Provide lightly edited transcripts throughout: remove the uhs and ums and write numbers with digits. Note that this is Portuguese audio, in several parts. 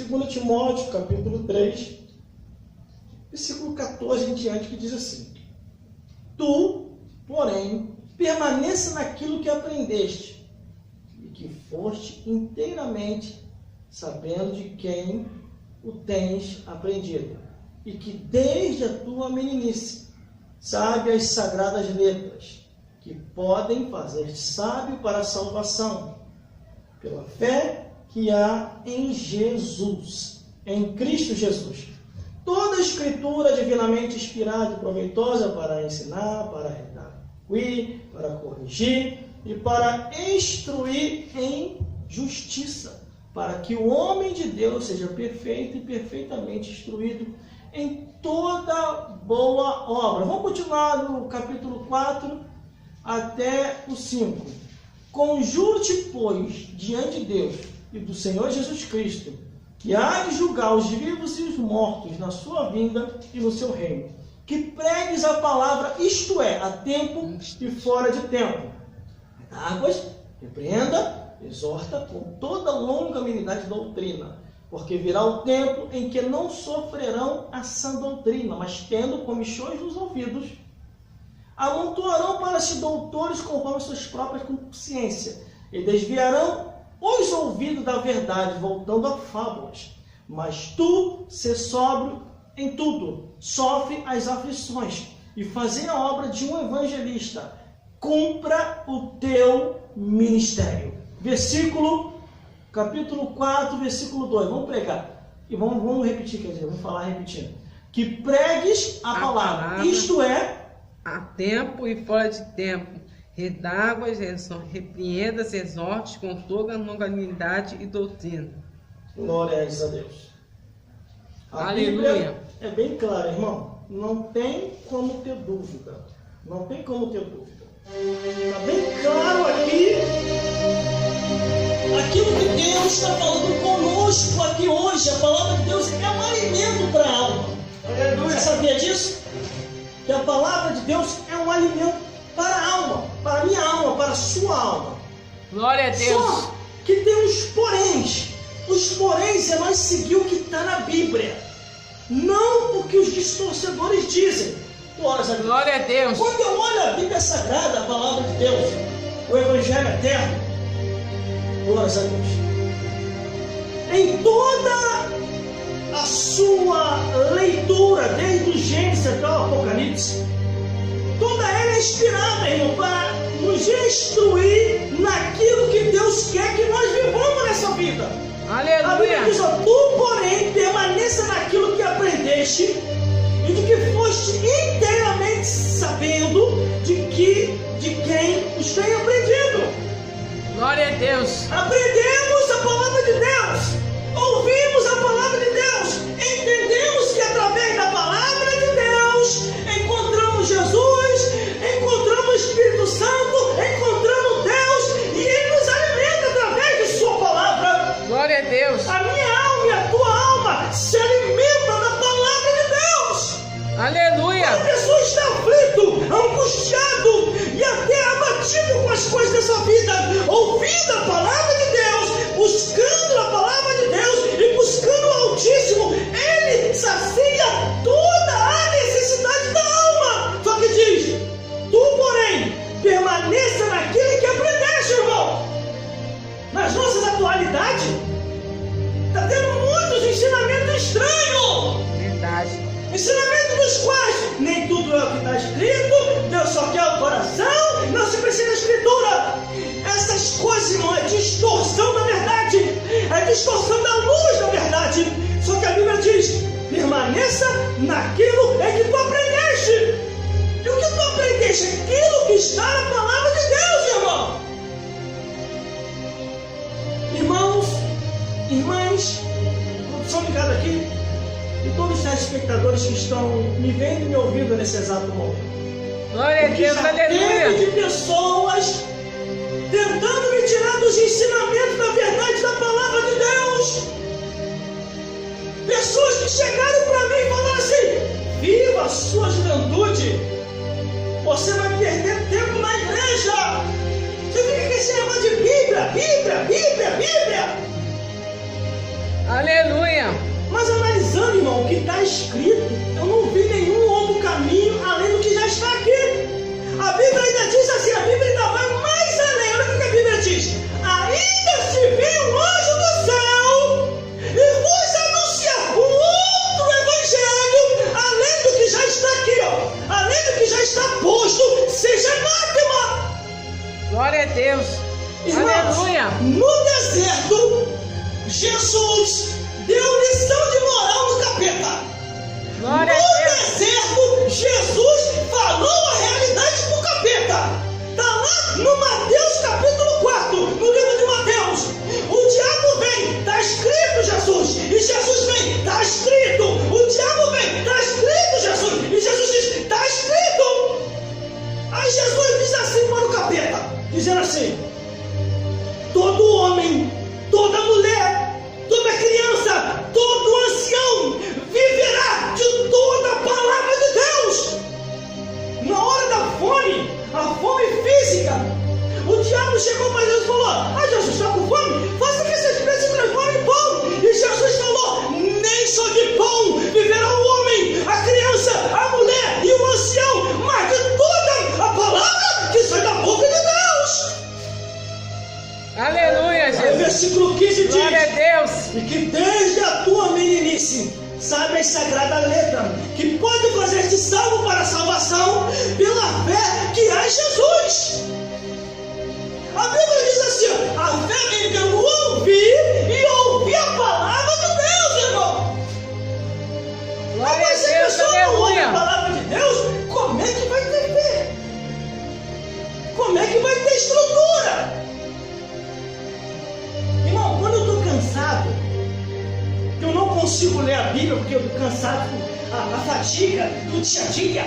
2 Timóteo, capítulo 3, versículo 14 em diante, que diz assim: Tu, porém, permaneça naquilo que aprendeste e que foste inteiramente sabendo de quem o tens aprendido, e que desde a tua meninice sabe as sagradas letras, que podem fazer-te sábio para a salvação, pela fé que há em Jesus, em Cristo Jesus. Toda a Escritura divinamente inspirada e proveitosa para ensinar, para redarguir, para corrigir e para instruir em justiça, para que o homem de Deus seja perfeito e perfeitamente instruído em toda boa obra. Vamos continuar no capítulo 4 até o 5. Conjuro-te, pois, diante de Deus e do Senhor Jesus Cristo, que há de julgar os vivos e os mortos na sua vinda e no seu reino, que pregues a palavra, isto é, a tempo e fora de tempo. Águas, repreenda, exorta com toda longanimidade de doutrina, porque virá o tempo em que não sofrerão a sã doutrina, mas tendo comichões nos ouvidos, amontoarão para si doutores conforme suas próprias consciências, e desviarão os ouvidos da verdade, voltando a fábulas. Mas tu, sê sóbrio em tudo, sofre as aflições, e faze a obra de um evangelista, cumpra o teu ministério. Capítulo 4, versículo 2. Vamos pregar. E vamos repetir, quer dizer, vamos falar repetindo. Que pregues a palavra, isto é, a tempo e fora de tempo. Redarguas, repreendas, exortes com toda longanimidade e doutrina. Glória a Deus. A Aleluia. Bíblia é bem clara, irmão. Não tem como ter dúvida. Não tem como ter dúvida. Está bem claro aqui aquilo que Deus está falando conosco aqui hoje. A palavra de Deus é um alimento para a alma. Aleluia. Você sabia disso? Que a palavra de Deus é um alimento para a alma, para a minha alma, para a sua alma. Glória a Deus. Só que tem os poréns. Os poréns é nós seguir o que está na Bíblia, não o que os distorcedores dizem. Glória a Deus. Quando eu olho a Bíblia Sagrada, a palavra de Deus, o Evangelho Eterno, glórias a Deus, em toda a sua leitura, desde o Gênesis até o Apocalipse, toda ela é inspirada, irmão, para nos instruir naquilo que Deus quer que nós vivamos nessa vida. Aleluia. A Bíblia diz: tu, porém, permaneça naquilo que aprendeste e de que foste inteiramente sabendo de quem os tem aprendido. Glória a Deus. Aprendemos a palavra de Deus, ouvimos a palavra de Deus, entendemos que através da palavra de Deus encontramos Jesus, encontramos o Espírito Santo, encontramos Deus, e Ele nos alimenta através de Sua palavra. Glória a Deus. A minha alma e a tua alma se alimenta da palavra de Deus. Aleluia. A pessoa está aflito, angustiado e até abatido com as coisas dessa vida, ouvindo a palavra de Deus, buscando a palavra de Deus e buscando o Altíssimo, Ele sacia toda a necessidade da alma. Só que diz: tu, porém, permaneça naquilo que aprendeste, irmão. Nas nossas atualidades, está tendo muitos ensinamentos estranhos. Verdade. Ensinamentos dos quais nem tudo é o que está escrito, Deus só quer o coração, não se precisa da Escritura. Essas coisas, irmão, é distorção da verdade, é distorção da luz da verdade. Só que a Bíblia diz: permaneça naquilo em que tu aprendeste. E o que tu aprendeste? Aquilo que está na palavra de Deus, irmão. Irmãos, irmãs, produção ligada aqui, e todos os espectadores que estão me vendo e me ouvindo nesse exato momento. Glória a Deus, aleluia. De pessoas tentando me tirar dos ensinamentos da verdade da palavra de Deus. Pessoas que chegaram para mim e falaram assim: viva a sua juventude, você vai perder tempo na igreja. Você fica com esse negócio de Bíblia. Aleluia. Mas analisando, irmão, o que está escrito, eu não vi nenhum outro caminho além do que já está aqui. A Bíblia ainda diz assim, a Bíblia ainda vai mais além. Olha o que a Bíblia diz. Ainda se vir um anjo do céu e vos anunciar um outro evangelho, além do que já está aqui, ó, além do que já está posto, seja anátema. Glória a Deus. Irmãos, Aleluia. no deserto, Jesus deu lição de moral no capeta. Glória a No Deus. deserto, Jesus falou a realidade pro capeta. Está lá no Mateus capítulo 4, no livro de Mateus. O diabo vem, está escrito Jesus. E Jesus vem, está escrito. O diabo vem, está escrito Jesus. E Jesus diz, está escrito. Aí Jesus diz assim para o capeta, dizendo assim: todo homem, toda mulher, toda criança, todo ancião viverá de toda a palavra de Deus. Na hora da fome, a fome física, o diabo chegou para Jesus e falou: Jesus, está com fome? Faça que esses peixes se transformem em pão. E Jesus falou: nem só de pão viverá o homem, a criança, a mulher e o ancião, mas de toda a palavra que sai da boca de Deus. Aleluia, Aí o Jesus. versículo 15 diz: Glória a Deus. e que desde a tua meninice sabe a sagrada letra, que pode fazer-te salvo para a salvação pela fé que há em Jesus. A Bíblia diz assim: a fé vem pelo ouvir e ouvir a palavra de Deus, irmão. Glória Mas se a a Deus. pessoa não ouve a Aleluia. palavra de Deus, como é que vai ter fé? Como é que vai ter estrutura? Irmão, quando eu estou cansado, que eu não consigo ler a Bíblia porque eu estou cansado, a fadiga do dia a dia,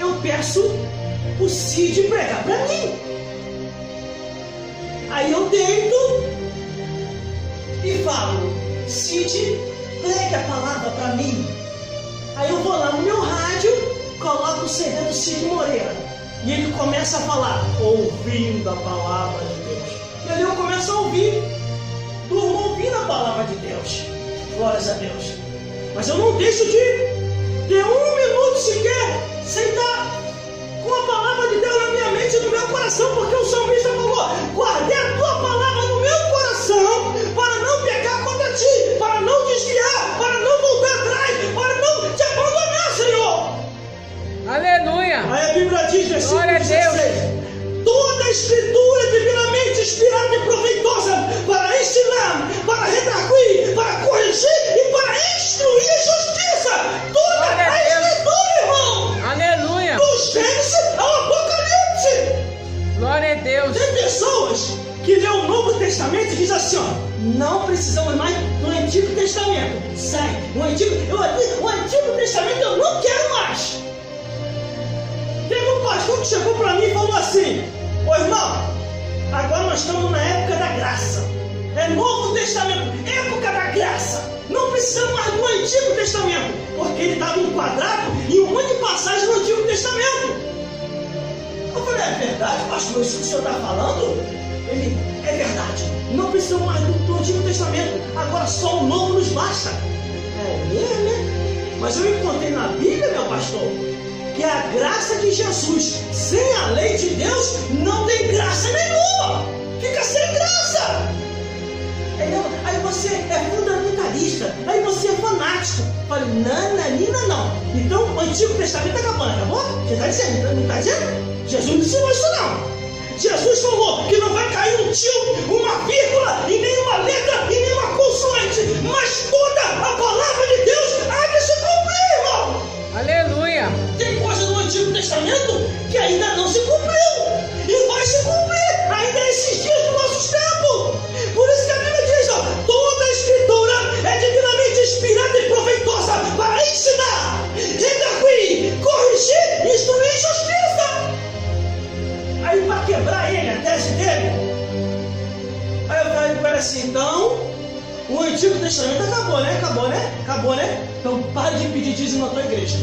eu peço o Cid pregar para mim. Aí eu deito e falo: Cid, pregue a palavra para mim. Aí eu vou lá no meu rádio, coloco o CD do Cid Moreira e ele começa a falar, ouvindo a palavra de Deus. E ali eu começo a ouvir, durmo ouvindo a palavra de Deus. Glórias a Deus. Mas eu não deixo de ter um minuto sequer sem estar com a palavra de Deus na minha mente e no meu coração, porque o salmista falou: guardei a tua palavra no meu coração para não pecar contra ti, para não desviar, para não voltar atrás, para não te abandonar, Senhor. Aleluia. Aí a Bíblia diz, versículo Glória a Deus. 16: toda a escritura é divinamente inspirada e proveitosa para ensinar, para redarguir, para corrigir e para instruir a justiça. Toda Glória a a Deus. escritura, irmão, Aleluia. do Gênesis ao Apocalipse. Glória a Deus. Tem pessoas que lê o Novo Testamento e diz assim, ó: não precisamos mais do Antigo Testamento. Sai, o Antigo Testamento eu não quero mais. Teve um pastor que chegou para mim e falou assim: ô irmão, agora nós estamos na época da graça. É Novo Testamento, época da graça. Não precisamos mais do Antigo Testamento, porque ele estava enquadrado em um monte de passagens do Antigo Testamento. Eu falei: é verdade, pastor, isso que o senhor está falando? Ele: é verdade, não precisamos mais do Antigo Testamento, agora só o Novo nos basta. É mesmo, né? Mas eu encontrei na Bíblia, meu pastor, que a graça de Jesus sem a lei de Deus não tem graça nenhuma. Fica sem graça. Aí você é fundamentalista, aí você é fanático. Falei: nananina não. Então o Antigo Testamento está acabando, acabou? Você está dizendo? Não está dizendo? Jesus não ensinou isso não. Jesus falou que não vai cair um tio, uma vírgula, e nenhuma letra, e nenhuma consoante, mas toda a palavra de Deus há de se cumprir, irmão. Aleluia. Tem coisa no Antigo Testamento que ainda não se cumpriu e vai se cumprir ainda nesses dias dos nossos tempos. Por isso que a Bíblia diz, ó: toda a escritura é divinamente inspirada e proveitosa para ensinar, redarguir, corrigir, instruir em justiça. Aí para quebrar ele, a tese dele, aí eu falei para ele assim: então o Antigo Testamento acabou, né? Acabou, né? Então pare de pedir dízimo na tua igreja.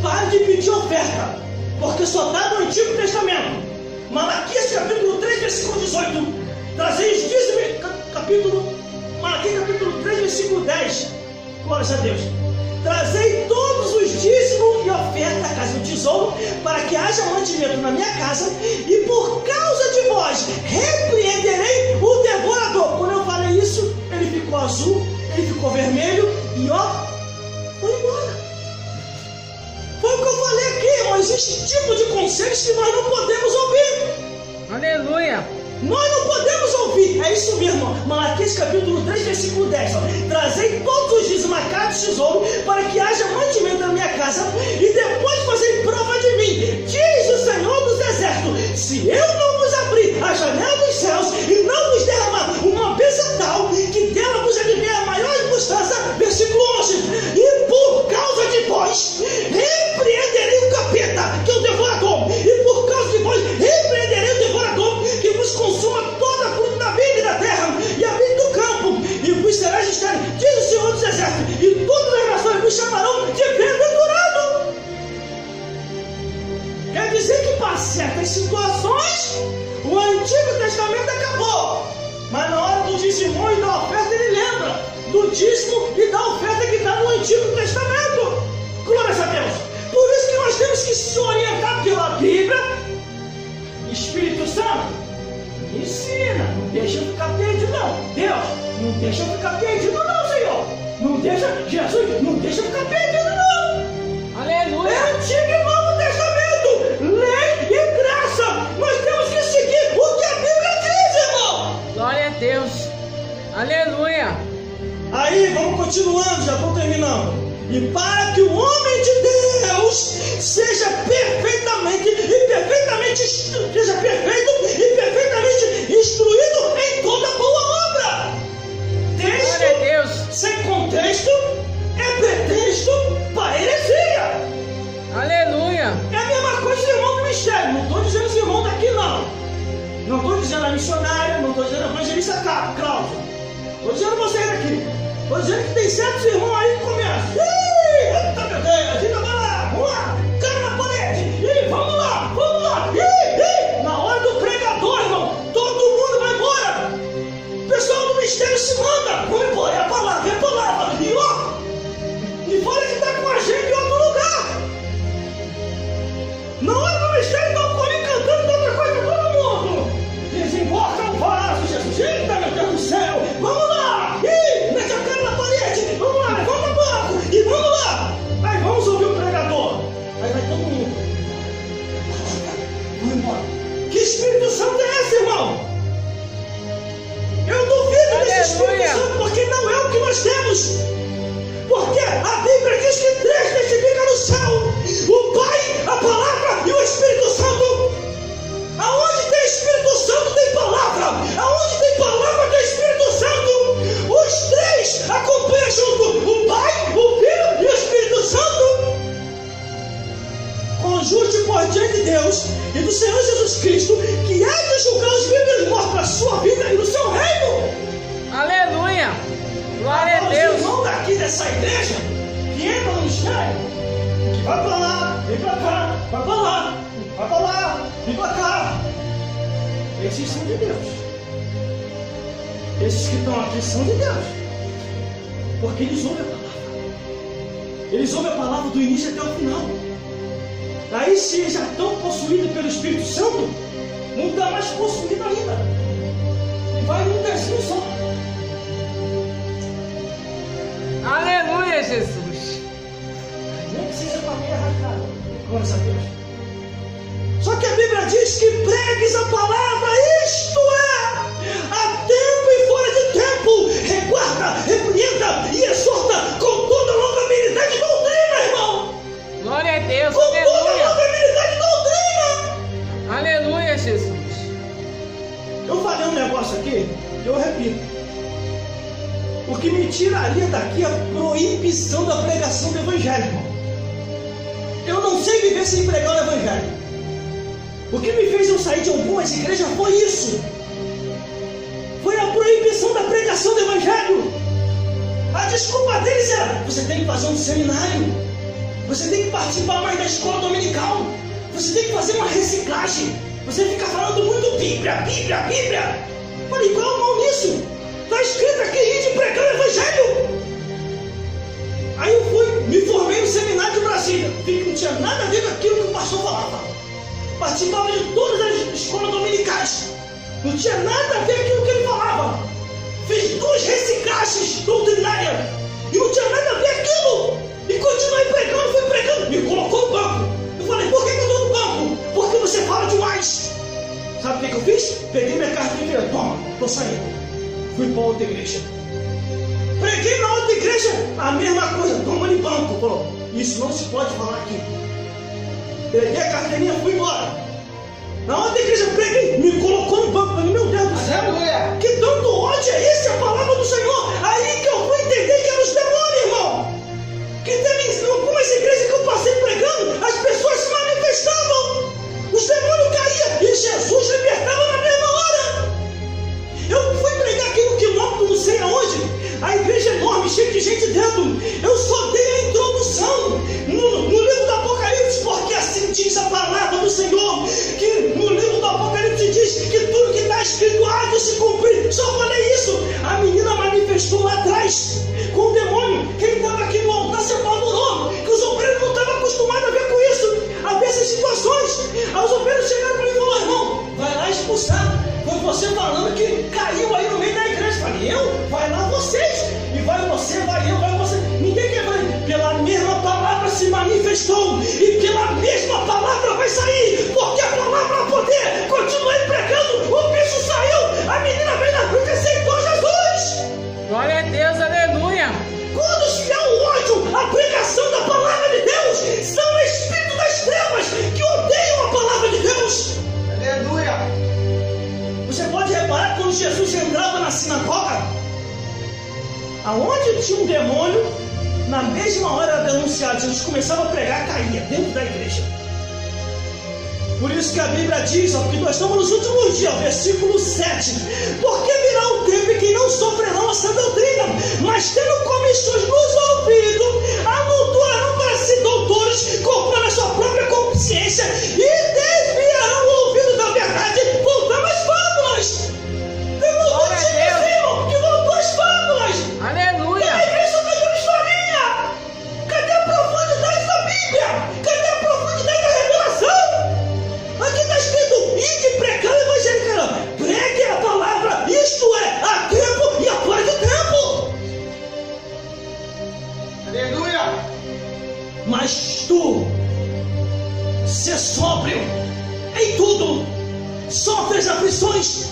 Pare de pedir oferta, porque só está no Antigo Testamento. Malaquias capítulo 3, versículo 18: trazei os dízimos, capítulo Malaquias capítulo 3, versículo 10. Glórias a Deus. Trazei todos os dízimos e oferta à casa do tesouro, para que haja mantimento na minha casa, e por causa de vós repreenderei o devorador. Quando eu falei isso, ele ficou azul, ele ficou vermelho e foi embora. Foi o que eu falei aqui, irmão. Existe tipo de conselhos que nós não podemos ouvir. Aleluia. Nós não podemos ouvir. É isso mesmo, irmão. Malaquias capítulo 3, versículo 10. Trazei todos os dízimos à casa do tesouro, para que haja mantimento na minha casa, e depois fazei prova de mim, diz o Senhor dos Exércitos, se eu não vos abrir a janela dos céus e não vos derramar uma bênção tal, que dela vos advier a maior inconstância. Versículo 11. E por causa de vós repreenderei o capeta, que é o devorador, e por causa de vós repreenderei o devorador, que vos consuma toda a fruta da vida e da terra, e a vida do campo, e vos será estéril, diz o Senhor dos Exércitos, e todas as nações vos chamarão de bem-aventurado. Quer dizer que para certas situações o Antigo Testamento acabou, mas na hora do dízimo e da oferta ele lembra do dízimo e da oferta que está no Antigo Testamento. Glórias a Deus. Por isso que nós temos que se orientar pela Bíblia. Espírito Santo, me ensina, não deixa eu ficar perdido não. Deus, não deixa eu ficar perdido não, Senhor. Não deixa, Jesus, não deixa eu ficar perdido não. Aleluia. É Antigo e Novo Testamento, lei e graça. Nós temos que seguir o que a Bíblia diz, irmão. Glória a Deus. Aleluia. Aí, vamos continuando, já estou terminando. E para que o homem de Deus seja perfeitamente instruído em toda boa obra. Texto Glória a Deus. sem contexto é pretexto para heresia. Aleluia. É a mesma coisa do irmão do mistério. Não estou dizendo os irmãos daqui não. Não estou dizendo a missionária, não estou dizendo a evangelista Cláudia. Estou dizendo vocês daqui. Estou dizendo que tem certos irmãos aí que começam. Eita, meu Deus, fica lá, vamos lá, cara na parede, vamos lá, na hora do pregador, irmão, todo mundo vai embora. O pessoal do mistério se manda, vamos embora, é a palavra, e fora que está com a gente em outro lugar. Na hora do mistério está o corinho cantando outra coisa para todo mundo. Desemboca o vaso, Jesus, eita, meu Deus do céu, vamos lá, mete a cara na parede, vamos lá, levanta o banco, e vamos lá. Aí vamos ouvir o pregador. Aí vai todo mundo. Vamos embora. Que Espírito Santo é esse, irmão? Eu duvido desse Espírito Santo, porque não é o que nós temos. Porque a Bíblia diz que 3 testificam no céu: o Pai, a Palavra e o Espírito Santo. Aonde tem Espírito Santo tem palavra. Aonde tem palavra tem Espírito Santo. Os 3 acompanham junto: o Pai, o Filho e o Espírito Santo. Conjunte por diante de Deus e do Senhor Jesus Cristo, que há de julgar os vivos e os mortos para a sua vida e no seu reino. Aleluia. Glória a Os Deus. irmãos daqui dessa igreja que entram no mistério, que vai para lá, vem para cá, vai para lá, vai para lá, vem para cá. Esses são de Deus. Esses que estão aqui são de Deus. Porque eles ouvem a palavra. Eles ouvem a palavra do início até o final. Aí, se eles já estão possuídos pelo Espírito Santo, não está mais possuído ainda. E vai num tercinho só. Aleluia, Jesus. Nem precisa para mim arrastar. Glórias a Deus. Só que a Bíblia diz que pregues a palavra, isto é, a tempo e fora de tempo, reguarda, repreenda e exorta com toda a longanimidade de doutrina, irmão. Glória a Deus. Com toda a Aleluia. longanimidade de doutrina. Aleluia, Jesus. Eu falei um negócio aqui, eu repito. O que me tiraria daqui é a proibição da pregação do Evangelho, irmão. Eu não sei viver sem pregar o Evangelho. O que me fez eu sair de algumas igrejas foi isso. Foi a proibição da pregação do Evangelho. A desculpa deles era: você tem que fazer um seminário, você tem que participar mais da escola dominical, você tem que fazer uma reciclagem, você fica falando muito Bíblia. Falei, qual é o mal nisso? Está escrito aqui, ide pregando o evangelho. Aí eu fui, me formei no seminário de Brasília. Vi que não tinha nada a ver com aquilo que o pastor falava. Participava de todas as escolas dominicais. Não tinha nada a ver com aquilo que ele falava. Fiz 2 reciclagens doutrinárias. E não tinha nada a ver aquilo. E continuei pregando, fui pregando. Me colocou no banco. Eu falei, por que eu estou no banco? Porque você fala demais. Sabe o que eu fiz? Peguei minha carta e falei, toma, estou saindo. Fui para outra igreja. Preguei na outra igreja, a mesma coisa, toma de banco. Falou, isso não se pode falar aqui. Peguei a carteirinha e fui embora. Na outra igreja preguei, me colocou no banco. Falei, meu Deus do céu, que tanto ódio é esse, a palavra do Senhor? Aí que eu fui entender que eram os demônios, irmão. Que teve algumas igrejas que eu passei pregando, as pessoas se manifestavam. Os demônios caíam e Jesus libertava na mesma hora. Eu fui pregar aqui no quilômetro, não sei aonde. A igreja é enorme, cheia de gente dentro. Eu só dei a introdução no livro do Apocalipse, porque assim diz a palavra do Senhor. Que no livro do Apocalipse diz que tudo que está escrito há de se cumprir. Só falei isso. A menina manifestou lá atrás com o demônio. Quem estava aqui no altar se apavorou, que os obreiros não estavam acostumados a ver com isso, a ver essas situações. Aí os obreiros chegaram para mim e falaram, irmão, vai lá expulsar. Foi você falando que caiu aí no meio da igreja. Falei, eu? Vai lá vocês. E vai você, vai eu, vai você. Ninguém quer ver. Pela mesma palavra se manifestou. E pela mesma palavra vai sair. Porque a palavra é poder. Continuei pregando. O bicho saiu. A menina veio na cruz e aceitou Jesus. Glória a Deus, aleluia. Quando se há o ódio, a pregação da palavra de Deus, são espíritos das trevas que odeiam a palavra de Deus. Aleluia. Você pode reparar quando Jesus entrava na sinagoga, aonde tinha um demônio, na mesma hora era denunciado, Jesus começava a pregar, caía dentro da igreja. Por isso que a Bíblia diz, ó, que nós estamos nos últimos dias, versículo 7. Porque virá o tempo em que não sofrerão essa doutrina, mas tendo comissões nos ouvidos, amontoarão para si doutores, conforme a sua própria consciência, e desviarão o ouvido da verdade, voltando às fábulas. Tem um monte de gente que voltou às fábulas. Aleluia. A igreja está dando historinha. Cadê a profundidade da Bíblia? Cadê a profundidade da revelação? Aqui está escrito, ide pregando o evangelho, cara. Pregue a palavra, isto é, a tempo e a fora de tempo. Aleluia. Mas tu, ser sóbrio em tudo, sofre as aflições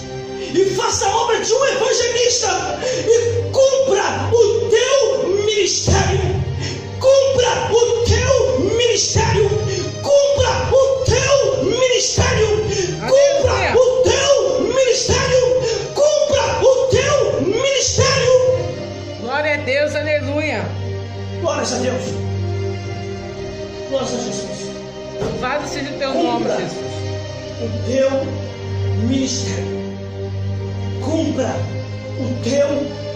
e faça a obra de um evangelista e cumpra o teu ministério. Cumpra o teu ministério. Cumpra o teu ministério. Cumpra o teu ministério. Cumpra o teu ministério. Glória a Deus, aleluia. Glórias a Deus. Glórias a Jesus. Louvado seja o teu nome, Jesus. O teu ministério. Cumpra o teu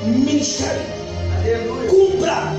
ministério. Aleluia. Cumpra.